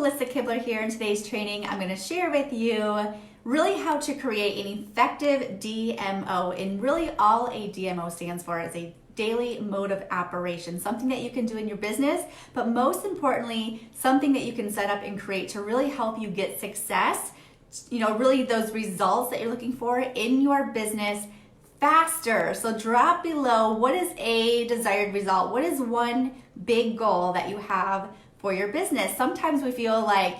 Melissa Kibler here. In today's training, I'm going to share with you really how to create an effective DMO. And really all a DMO stands for is a daily mode of operation, something that you can do in your business, but most importantly, something that you can set up and create to really help you get success, really those results that you're looking for in your business faster. So drop below, what is a desired result? What is one big goal that you have for your business? Sometimes we feel like,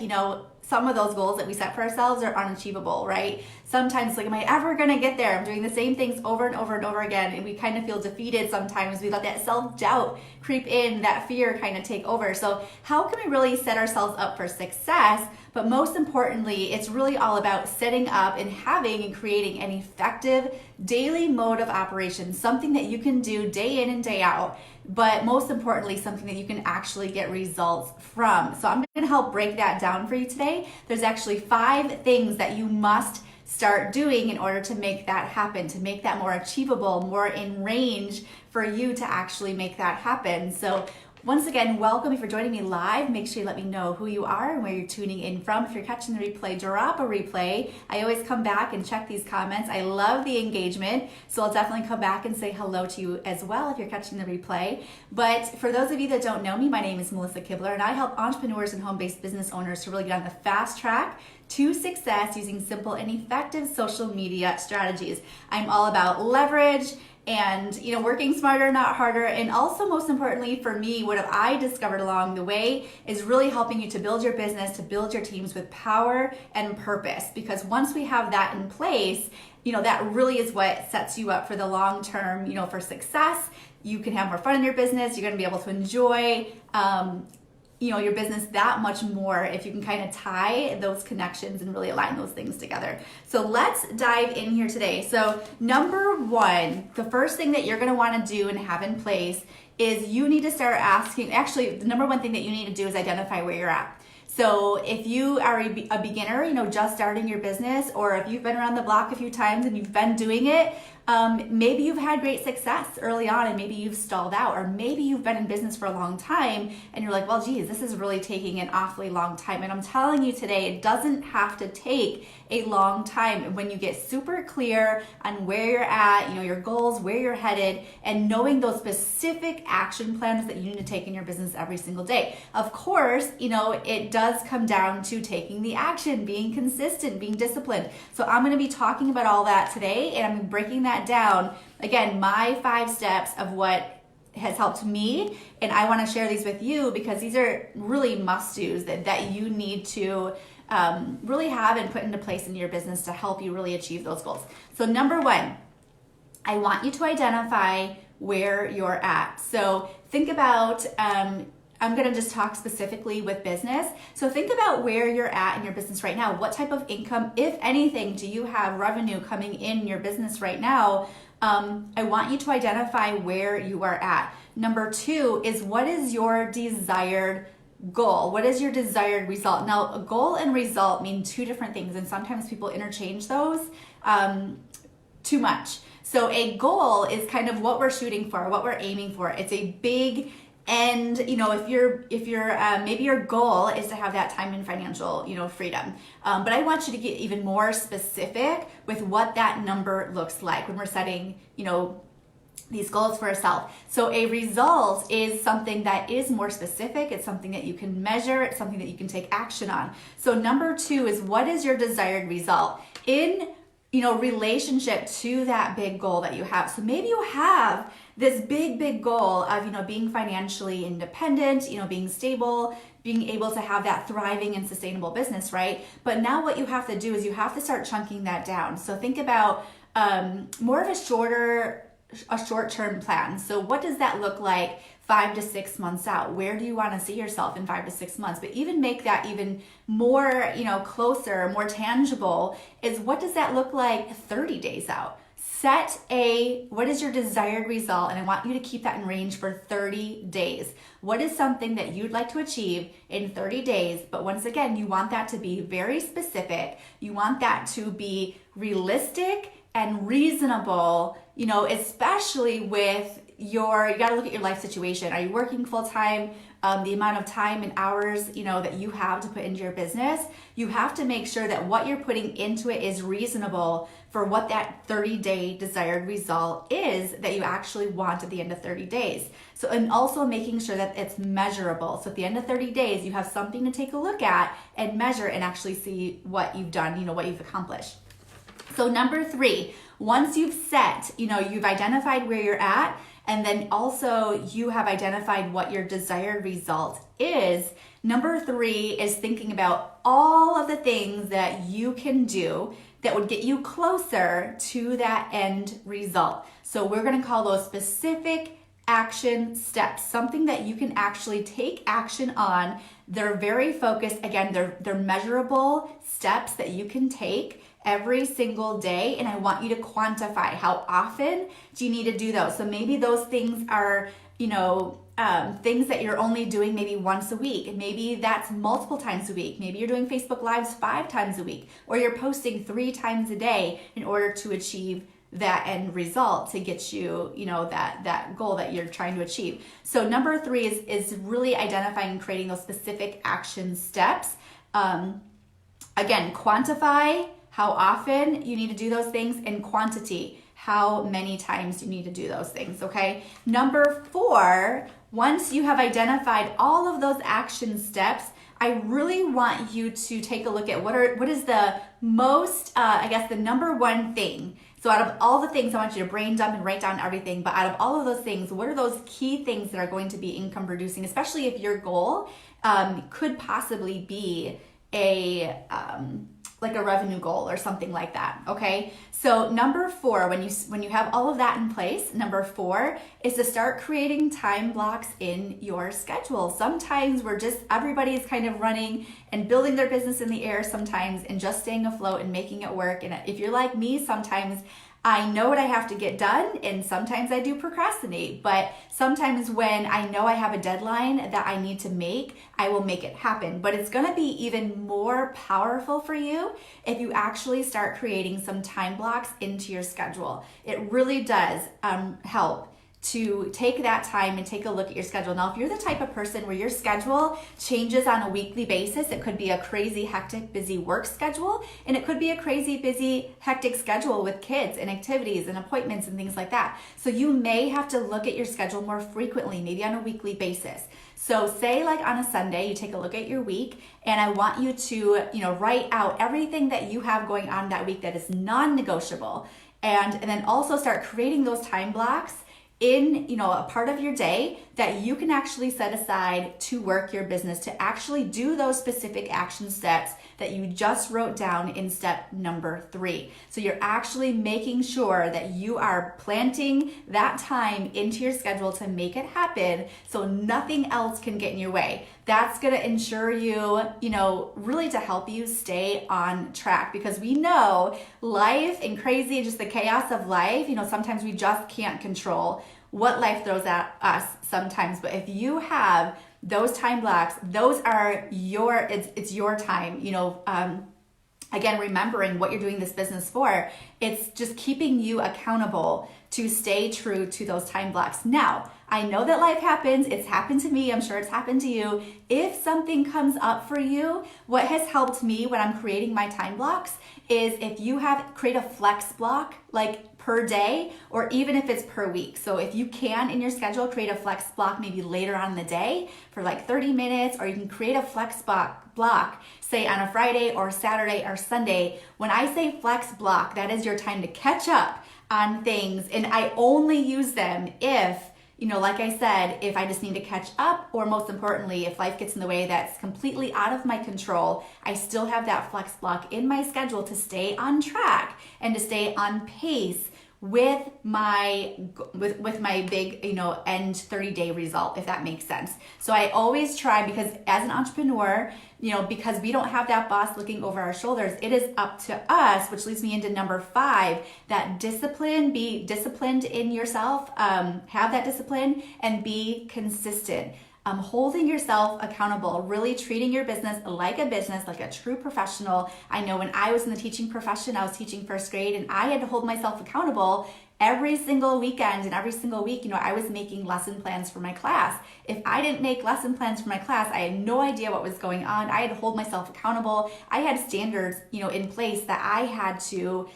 some of those goals that we set for ourselves are unachievable, right? Sometimes like, am I ever gonna get there? I'm doing the same things over and over and over again, and we kind of feel defeated sometimes. We let that self-doubt creep in, that fear kind of take over. So how can we really set ourselves up for success? But most importantly, it's really all about setting up and having and creating an effective daily mode of operation, something that you can do day in and day out, but most importantly, something that you can actually get results from. So I'm going to help break that down for you today. There's actually 5 things that you must start doing in order to make that happen, to make that more achievable, more in range for you to actually make that happen. So once again, welcome. If you're joining me live, make sure you let me know who you are and where you're tuning in from. If you're catching the replay, drop a replay. I always come back and check these comments. I love the engagement, so I'll definitely come back and say hello to you as well if you're catching the replay. But for those of you that don't know me, my name is Melissa Kibler, and I help entrepreneurs and home-based business owners to really get on the fast track to success using simple and effective social media strategies. I'm all about leverage and working smarter, not harder. And also, most importantly for me, what have I discovered along the way is really helping you to build your business, to build your teams with power and purpose. Because once we have that in place, that really is what sets you up for the long term, for success. You can have more fun in your business. You're going to be able to enjoy your business that much more if you can kind of tie those connections and really align those things together. So let's dive in here today. So number 1, the first thing that you're going to want to do and have in place is you need to start asking, actually the number 1 thing that you need to do is identify where you're at. So if you are a beginner, just starting your business, or if you've been around the block a few times and you've been doing it, maybe you've had great success early on and maybe you've stalled out, or maybe you've been in business for a long time and you're like, well, geez, this is really taking an awfully long time. And I'm telling you today, it doesn't have to take a long time when you get super clear on where you're at, your goals, where you're headed, and knowing those specific action plans that you need to take in your business every single day. Of course, it does come down to taking the action, being consistent, being disciplined. So I'm going to be talking about all that today, and I'm breaking that down. Again, my 5 steps of what has helped me, and I want to share these with you because these are really must-dos that you need to really have and put into place in your business to help you really achieve those goals. So number 1, I want you to identify where you're at. So think about, I'm going to just talk specifically with business. So think about where you're at in your business right now. What type of income, if anything, do you have revenue coming in your business right now? I want you to identify where you are at. Number 2 is, what is your desired goal? What is your desired result? Now, a goal and result mean 2 different things, and sometimes people interchange those too much. So a goal is kind of what we're shooting for, what we're aiming for. It's a big end, if you're maybe your goal is to have that time and financial, freedom. But I want you to get even more specific with what that number looks like when we're setting, these goals for ourselves. So a result is something that is more specific. It's something that you can measure. It's something that you can take action on. So number 2 is, what is your desired result in, relationship to that big goal that you have. So maybe you have this big goal of, being financially independent, being stable, being able to have that thriving and sustainable business, right? But now what you have to do is you have to start chunking that down. So think about more of a short-term plan. So what does that look like 5 to 6 months out? Where do you want to see yourself in 5 to 6 months? But even make that even more, closer, more tangible is, what does that look like 30 days out? Set what is your desired result? And I want you to keep that in range for 30 days. What is something that you'd like to achieve in 30 days? But once again, you want that to be very specific. You want that to be realistic and reasonable, especially with you got to look at your life situation. Are you working full time? the amount of time and hours, that you have to put into your business, you have to make sure that what you're putting into it is reasonable for what that 30-day desired result is that you actually want at the end of 30 days. So, and also making sure that it's measurable. So at the end of 30 days, you have something to take a look at and measure and actually see what you've done, what you've accomplished. So number 3, once you've set, you've identified where you're at, and then also you have identified what your desired result is, number 3 is thinking about all of the things that you can do that would get you closer to that end result. So we're going to call those specific action steps, something that you can actually take action on. They're very focused. Again, they're measurable steps that you can take every single day, and I want you to quantify how often do you need to do those. So maybe those things are, things that you're only doing maybe once a week, and maybe that's multiple times a week. Maybe you're doing Facebook Lives 5 times a week, or you're posting 3 times a day in order to achieve that end result, to get you, that goal that you're trying to achieve. So number 3 is really identifying and creating those specific action steps. Again, quantify how often you need to do those things, and quantity, how many times you need to do those things, okay? Number 4, once you have identified all of those action steps, I really want you to take a look at what is the most, the number one thing. So out of all the things, I want you to brain dump and write down everything, but out of all of those things, what are those key things that are going to be income producing, especially if your goal could possibly be a revenue goal or something like that, okay? So number 4, when you have all of that in place, number 4 is to start creating time blocks in your schedule. Sometimes everybody's kind of running and building their business in the air sometimes, and just staying afloat and making it work. And if you're like me, sometimes I know what I have to get done, and sometimes I do procrastinate, but sometimes when I know I have a deadline that I need to make, I will make it happen. But it's gonna be even more powerful for you if you actually start creating some time blocks into your schedule. It really does help to take that time and take a look at your schedule. Now, if you're the type of person where your schedule changes on a weekly basis, it could be a crazy, hectic, busy work schedule, and it could be a crazy, busy, hectic schedule with kids and activities and appointments and things like that. So you may have to look at your schedule more frequently, maybe on a weekly basis. So say like on a Sunday, you take a look at your week, and I want you to, write out everything that you have going on that week that is non-negotiable, and then also start creating those time blocks in a part of your day that you can actually set aside to work your business, to actually do those specific action steps that you just wrote down in step number 3. So you're actually making sure that you are planting that time into your schedule to make it happen, so nothing else can get in your way. That's going to ensure you, really to help you stay on track, because we know life and crazy, just the chaos of life, sometimes we just can't control what life throws at us sometimes. But if you have those time blocks, those are it's your time, again, remembering what you're doing this business for. It's just keeping you accountable to stay true to those time blocks. Now, I know that life happens. It's happened to me. I'm sure it's happened to you. If something comes up for you, what has helped me when I'm creating my time blocks is if you create a flex block, like per day, or even if it's per week. So if you can in your schedule, create a flex block maybe later on in the day for like 30 minutes, or you can create a flex block, say on a Friday or Saturday or Sunday. When I say flex block, that is your time to catch up on things. And I only use them if, like I said, if I just need to catch up, or most importantly, if life gets in the way that's completely out of my control, I still have that flex block in my schedule to stay on track and to stay on pace with my big, end 30-day result, if that makes sense. So I always try, because as an entrepreneur, because we don't have that boss looking over our shoulders, it is up to us, which leads me into number 5, that discipline. Be disciplined in yourself, have that discipline, and be consistent. Holding yourself accountable, really treating your business, like a true professional. I know when I was in the teaching profession, I was teaching first grade, and I had to hold myself accountable every single weekend and every single week, I was making lesson plans for my class. If I didn't make lesson plans for my class, I had no idea what was going on. I had to hold myself accountable. I had standards, in place that I had to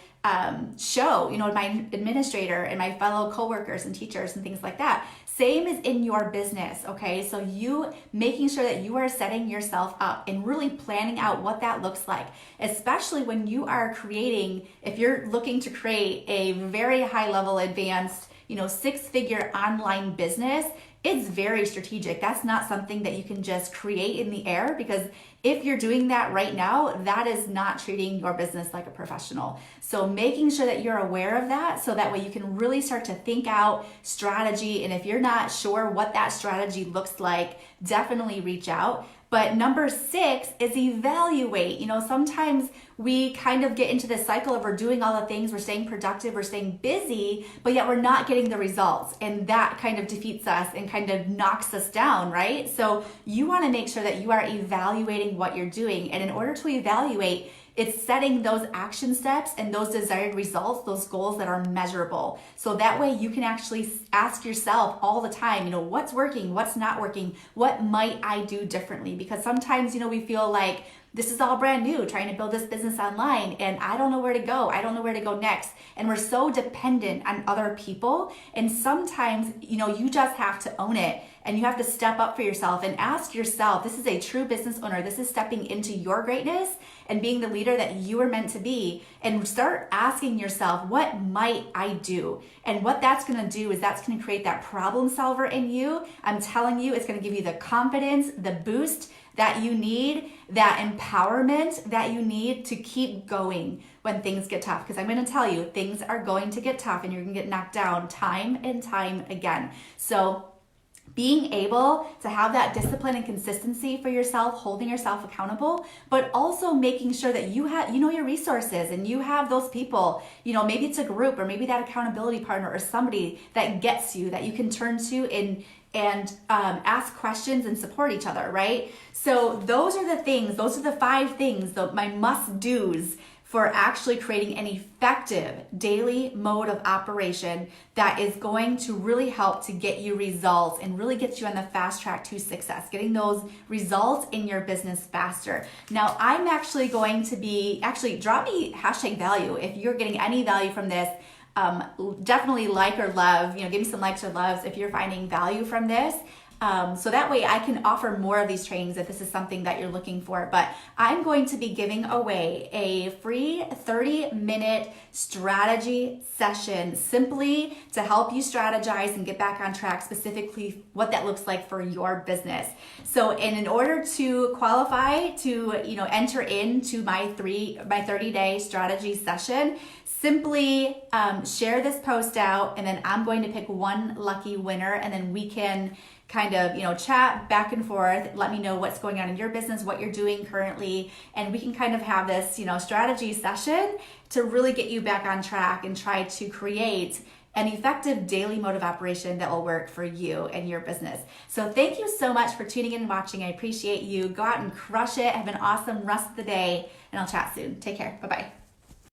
show, my administrator and my fellow coworkers and teachers and things like that. Same is in your business, okay? So you making sure that you are setting yourself up and really planning out what that looks like, especially when you are creating, if you're looking to create a very high level advanced, 6-figure online business, it's very strategic. That's not something that you can just create in the air, because if you're doing that right now, that is not treating your business like a professional. So making sure that you're aware of that, so that way you can really start to think out strategy. And if you're not sure what that strategy looks like, definitely reach out. But number 6 is evaluate. Sometimes we kind of get into this cycle of we're doing all the things, we're staying productive, we're staying busy, but yet we're not getting the results. And that kind of defeats us and kind of knocks us down, right? So you want to make sure that you are evaluating what you're doing. And in order to evaluate, it's setting those action steps and those desired results, those goals that are measurable. So that way you can actually ask yourself all the time, what's working, what's not working, what might I do differently? Because sometimes, we feel like this is all brand new, trying to build this business online, and I don't know where to go. I don't know where to go next. And we're so dependent on other people. And sometimes, you just have to own it. And you have to step up for yourself and ask yourself, this is a true business owner. This is stepping into your greatness and being the leader that you are meant to be. And start asking yourself, what might I do? And what that's going to do is that's going to create that problem solver in you. I'm telling you, it's going to give you the confidence, the boost that you need, that empowerment that you need to keep going when things get tough. Because I'm going to tell you, things are going to get tough and you're going to get knocked down time and time again. So being able to have that discipline and consistency for yourself, holding yourself accountable, but also making sure that you have, your resources and you have those people, maybe it's a group or maybe that accountability partner or somebody that gets you, that you can turn to and ask questions and support each other, right? So those are the things, those are the 5 things, my must-dos for actually creating an effective daily mode of operation that is going to really help to get you results and really get you on the fast track to success, getting those results in your business faster. Now, I'm actually going to be, drop me #value if you're getting any value from this. Definitely like or love, give me some likes or loves if you're finding value from this. So that way I can offer more of these trainings if this is something that you're looking for. But I'm going to be giving away a free 30-minute strategy session simply to help you strategize and get back on track, specifically what that looks like for your business. So in order to qualify to enter into my 30-day strategy session, simply share this post out, and then I'm going to pick one lucky winner, and then we can kind of, chat back and forth, let me know what's going on in your business, what you're doing currently, and we can kind of have this, strategy session to really get you back on track and try to create an effective daily mode of operation that will work for you and your business. So thank you so much for tuning in and watching. I appreciate you. Go out and crush it. Have an awesome rest of the day, and I'll chat soon. Take care. Bye-bye.